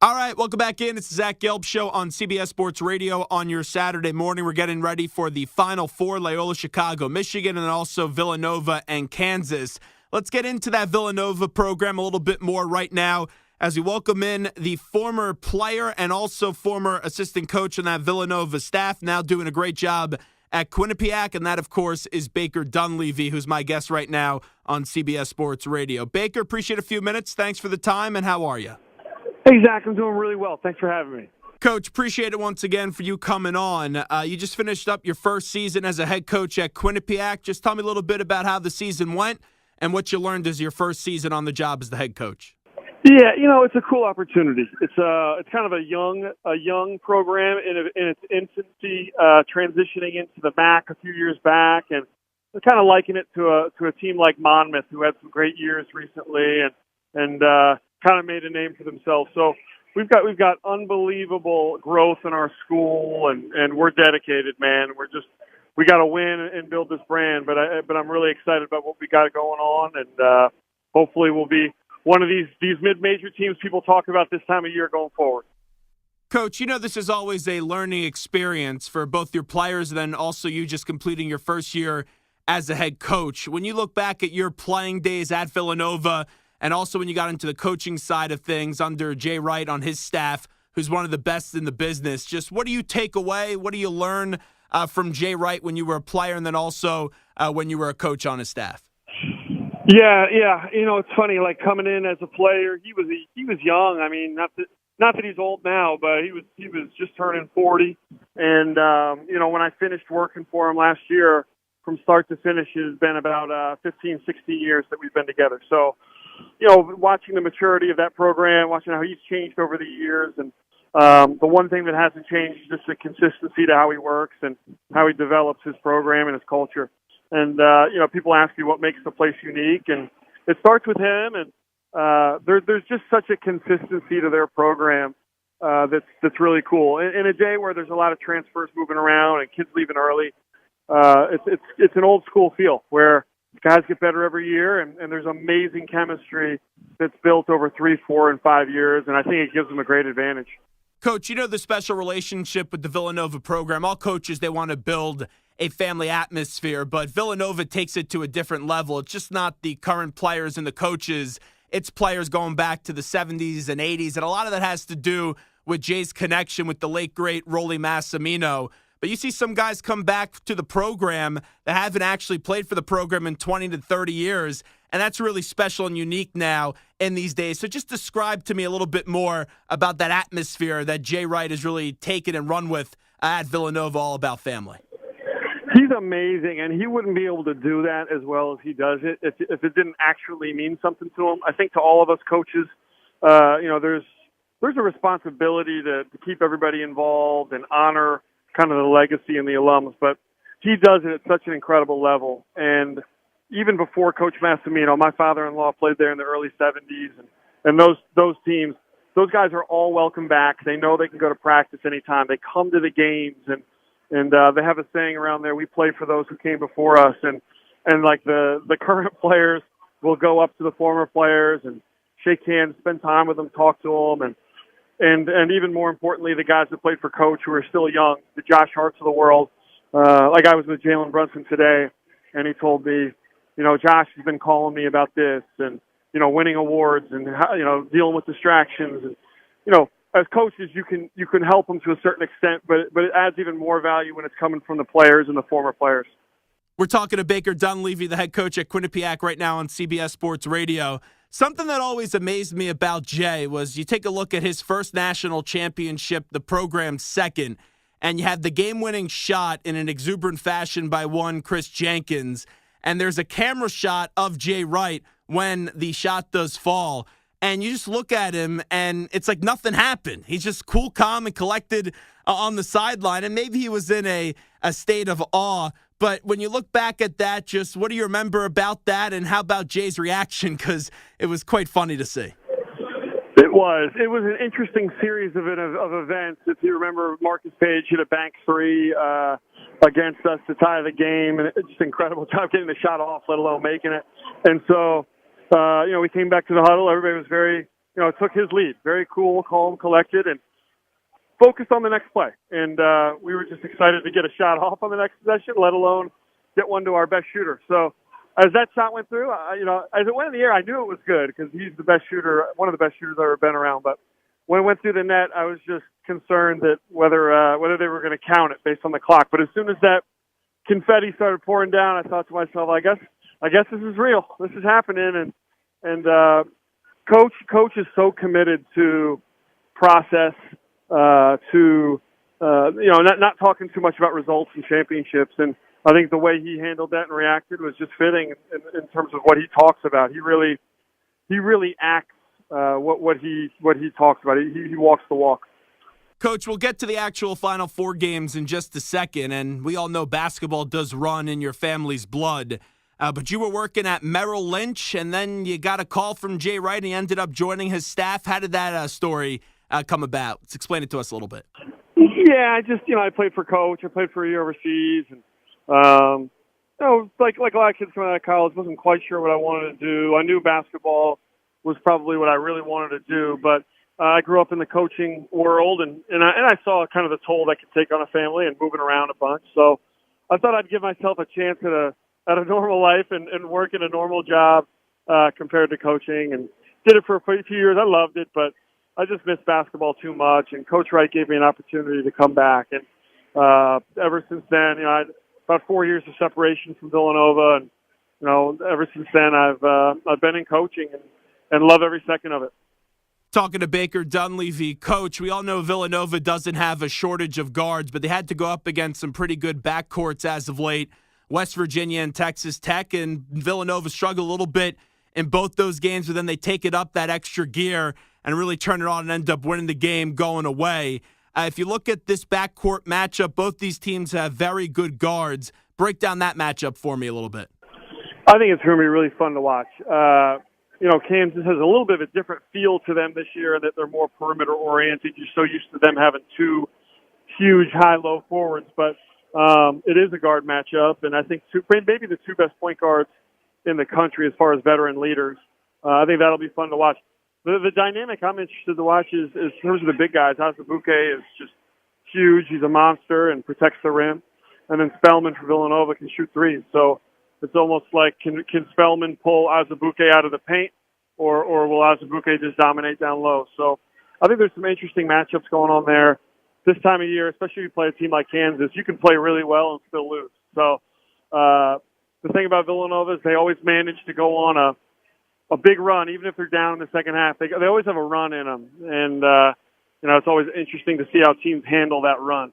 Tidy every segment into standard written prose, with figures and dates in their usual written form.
All right, welcome back in. It's the Zach Gelb Show on CBS Sports Radio on your Saturday morning. We're getting ready for the Final Four, Loyola, Chicago, Michigan, and also Villanova and Kansas. Let's get into that Villanova program a little bit more right now as we welcome in the former player and also former assistant coach on that Villanova staff, now doing a great job at Quinnipiac, and that, of course, is Baker Dunleavy, who's my guest right now on CBS Sports Radio. Baker, appreciate a few minutes. Thanks for the time, and how are you? Hey, Zach, I'm doing really well. Thanks for having me. Coach, appreciate it once again for you coming on. You just finished up your first season as a head coach at Quinnipiac. Just tell me a little bit about how the season went and what you learned as your first season on the job as the head coach. Yeah, it's a cool opportunity. It's kind of a young program in its infancy, transitioning into the MAC a few years back, and I kind of liken it to a team like Monmouth, who had some great years recently, and kind of made a name for themselves. So we've got unbelievable growth in our school, and we're dedicated, man. We got to win and build this brand, but I'm really excited about what we got going on, and hopefully we'll be one of these mid-major teams people talk about this time of year going forward. Coach, this is always a learning experience for both your players and then also you just completing your first year as a head coach. When you look back at your playing days at Villanova and also when you got into the coaching side of things under Jay Wright on his staff, who's one of the best in the business, just what do you take away? What do you learn from Jay Wright when you were a player and then also when you were a coach on his staff? Yeah. It's funny. Like coming in as a player, he was young. I mean, not that he's old now, but he was just turning 40. And when I finished working for him last year, from start to finish, it has been about 15, 16 years that we've been together. So, watching the maturity of that program, watching how he's changed over the years, and the one thing that hasn't changed is just the consistency to how he works and how he develops his program and his culture. And, people ask you what makes the place unique, and it starts with him. And there's just such a consistency to their program that's really cool. In a day where there's a lot of transfers moving around and kids leaving early, it's an old school feel where guys get better every year, and there's amazing chemistry that's built over 3, 4, and 5 years, and I think it gives them a great advantage. Coach, the special relationship with the Villanova program. All coaches, they want to build a family atmosphere, but Villanova takes it to a different level. It's just not the current players and the coaches. It's players going back to the 70s and 80s, and a lot of that has to do with Jay's connection with the late, great Rolly Massimino. But you see some guys come back to the program that haven't actually played for the program in 20 to 30 years, and that's really special and unique now in these days. So just describe to me a little bit more about that atmosphere that Jay Wright has really taken and run with at Villanova, all about family. He's amazing, and he wouldn't be able to do that as well as he does it if it didn't actually mean something to him. I think to all of us coaches, there's a responsibility to keep everybody involved and honor kind of the legacy and the alums, but he does it at such an incredible level. And even before Coach Massimino, my father-in-law played there in the early 70s, and those teams, those guys are all welcome back. They know they can go to practice anytime. They come to the games, and they have a saying around there, we play for those who came before us, and like the current players will go up to the former players and shake hands, spend time with them, talk to them, and even more importantly, the guys that played for Coach who are still young, the Josh Harts of the world. Like I was with Jalen Brunson today, and he told me, Josh has been calling me about this, and winning awards, and dealing with distractions, and as coaches, you can help them to a certain extent, but it adds even more value when it's coming from the players and the former players. We're talking to Baker Dunleavy, the head coach at Quinnipiac right now on CBS Sports Radio. Something that always amazed me about Jay was you take a look at his first national championship, the program's second, and you have the game-winning shot in an exuberant fashion by one Chris Jenkins, and there's a camera shot of Jay Wright when the shot does fall. And you just look at him, and it's like nothing happened. He's just cool, calm, and collected on the sideline. And maybe he was in a state of awe. But when you look back at that, just what do you remember about that? And how about Jay's reaction? Because it was quite funny to see. It was an interesting series of events. If you remember, Marcus Page hit a bank three against us to tie the game. And it's just incredible job getting the shot off, let alone making it. And so, we came back to the huddle. Everybody was very, took his lead. Very cool, calm, collected, and focused on the next play. And we were just excited to get a shot off on the next possession, let alone get one to our best shooter. So as that shot went through, as it went in the air, I knew it was good because he's the best shooter, one of the best shooters I've ever been around. But when it went through the net, I was just concerned that whether they were going to count it based on the clock. But as soon as that confetti started pouring down, I thought to myself, I guess this is real. This is happening. And coach is so committed to process, not talking too much about results and championships. And I think the way he handled that and reacted was just fitting in terms of what he talks about. He really acts what he talks about. He walks the walk. Coach, we'll get to the actual Final Four games in just a second, and we all know basketball does run in your family's blood. But you were working at Merrill Lynch, and then you got a call from Jay Wright, and he ended up joining his staff. How did that story come about? Let's explain it to us a little bit. Yeah, I played for Coach. I played for a year overseas, and like a lot of kids coming out of college, wasn't quite sure what I wanted to do. I knew basketball was probably what I really wanted to do, but I grew up in the coaching world, and I saw kind of the toll that could take on a family and moving around a bunch. So I thought I'd give myself a chance at a normal life and work in a normal job compared to coaching, and did it for a few years. I loved it, but I just missed basketball too much, and Coach Wright gave me an opportunity to come back. And ever since then, I had about 4 years of separation from Villanova, and ever since then I've been in coaching and love every second of it. Talking to Baker Dunleavy, Coach, we all know Villanova doesn't have a shortage of guards, but they had to go up against some pretty good backcourts as of late. West Virginia and Texas Tech, and Villanova struggle a little bit in both those games, but then they take it up that extra gear and really turn it on and end up winning the game going away. If you look at this backcourt matchup, both these teams have very good guards. Break down that matchup for me a little bit. I think it's going to be really fun to watch. Kansas has a little bit of a different feel to them this year, that they're more perimeter-oriented. You're so used to them having two huge high-low forwards, but it is a guard matchup, and I think maybe the two best point guards in the country as far as veteran leaders. I think that'll be fun to watch. The dynamic I'm interested to watch is in terms of the big guys. Azubuike is just huge. He's a monster and protects the rim. And then Spellman for Villanova can shoot threes. So it's almost like, can Spellman pull Azubuike out of the paint, or will Azubuike just dominate down low? So I think there's some interesting matchups going on there. This time of year, especially if you play a team like Kansas, you can play really well and still lose. So the thing about Villanova is they always manage to go on a big run, even if they're down in the second half. They always have a run in them, and it's always interesting to see how teams handle that run.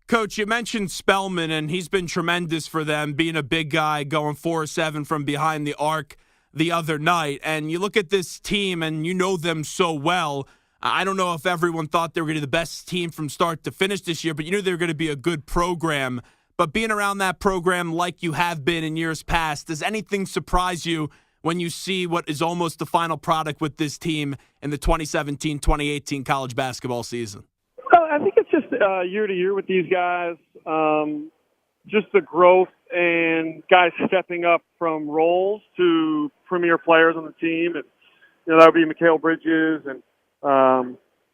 Coach, you mentioned Spellman, and he's been tremendous for them, being a big guy, going 4-7 from behind the arc the other night. And you look at this team, and you know them so well. I don't know if everyone thought they were going to be the best team from start to finish this year, but you knew they were going to be a good program. But being around that program like you have been in years past, does anything surprise you when you see what is almost the final product with this team in the 2017-2018 college basketball season? I think it's just year to year with these guys, just the growth and guys stepping up from roles to premier players on the team. And, that would be Mikal Bridges and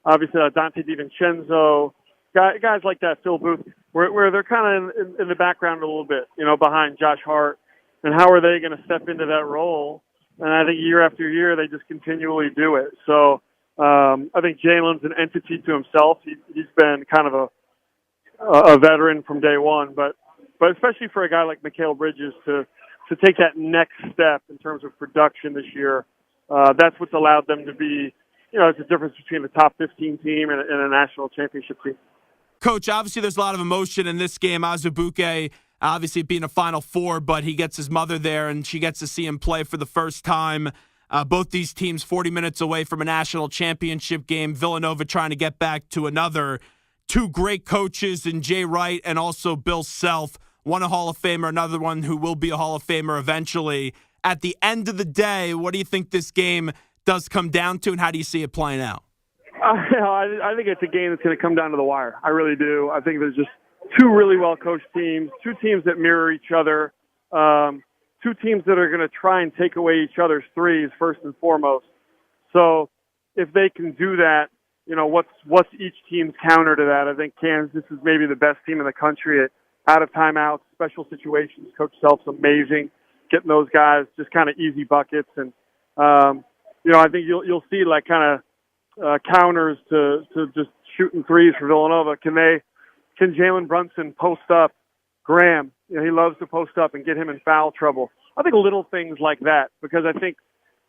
obviously Dante DiVincenzo, guys like that, Phil Booth, where they're kind of in the background a little bit, behind Josh Hart. And how are they going to step into that role? And I think year after year, they just continually do it. So I think Jalen's an entity to himself. He's been kind of a veteran from day one. But especially for a guy like Mikal Bridges to take that next step in terms of production this year, that's what's allowed them to be, it's a difference between the top 15 team and a national championship team. Coach, obviously there's a lot of emotion in this game. Azubuike, obviously being a Final Four, but he gets his mother there, and she gets to see him play for the first time. Both these teams 40 minutes away from a national championship game. Villanova trying to get back to another. Two great coaches in Jay Wright and also Bill Self. One a Hall of Famer, another one who will be a Hall of Famer eventually. At the end of the day, what do you think this game does come down to, and how do you see it playing out? I think it's a game that's going to come down to the wire. I really do. I think there's just two really well-coached teams, two teams that mirror each other, two teams that are going to try and take away each other's threes first and foremost. So if they can do that, what's each team's counter to that? I think Kansas is maybe the best team in the country at out of timeouts, special situations. Coach Self's amazing, getting those guys just kind of easy buckets. And, I think you'll see like kind of counters to just shooting threes for Villanova. Can Jalen Brunson post up Graham? He loves to post up and get him in foul trouble. I think little things like that, because I think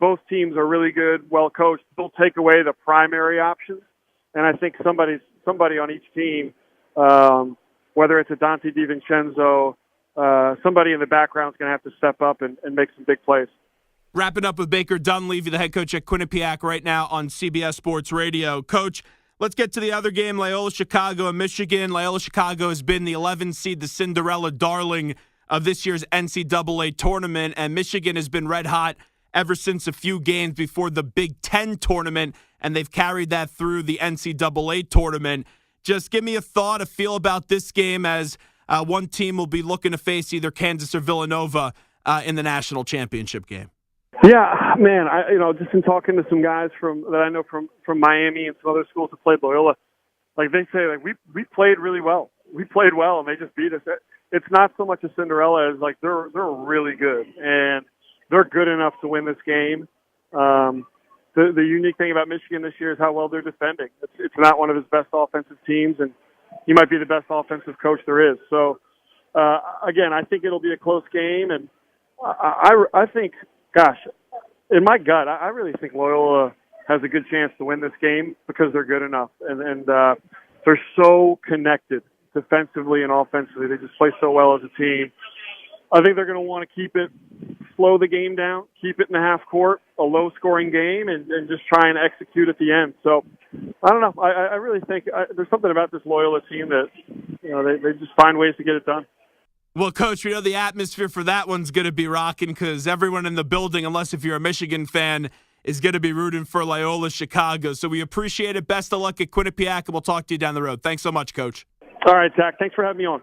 both teams are really good, well coached. They'll take away the primary options, and I think somebody on each team, whether it's a Dante DiVincenzo, somebody in the background is going to have to step up and make some big plays. Wrapping up with Baker Dunleavy, the head coach at Quinnipiac, right now on CBS Sports Radio. Coach, let's get to the other game, Loyola Chicago and Michigan. Loyola Chicago has been the 11th seed, the Cinderella darling of this year's NCAA tournament, and Michigan has been red hot ever since a few games before the Big Ten tournament, and they've carried that through the NCAA tournament. Just give me a thought, a feel about this game, as one team will be looking to face either Kansas or Villanova in the national championship game. Yeah, man, just in talking to some guys that I know from Miami and some other schools that played Loyola, like they say, like we played really well. We played well, and they just beat us. It's not so much a Cinderella as like they're really good, and they're good enough to win this game. The unique thing about Michigan this year is how well they're defending. It's not one of his best offensive teams, and he might be the best offensive coach there is. So, again, I think it'll be a close game, and I think, gosh, in my gut, I really think Loyola has a good chance to win this game because they're good enough, and they're so connected defensively and offensively. They just play so well as a team. I think they're going to want to slow the game down, keep it in the half court, a low-scoring game, and just try and execute at the end. So, I don't know. I really think there's something about this Loyola team that, they just find ways to get it done. Well, Coach, we know the atmosphere for that one's going to be rocking because everyone in the building, unless if you're a Michigan fan, is going to be rooting for Loyola Chicago. So we appreciate it. Best of luck at Quinnipiac, and we'll talk to you down the road. Thanks so much, Coach. All right, Zach. Thanks for having me on.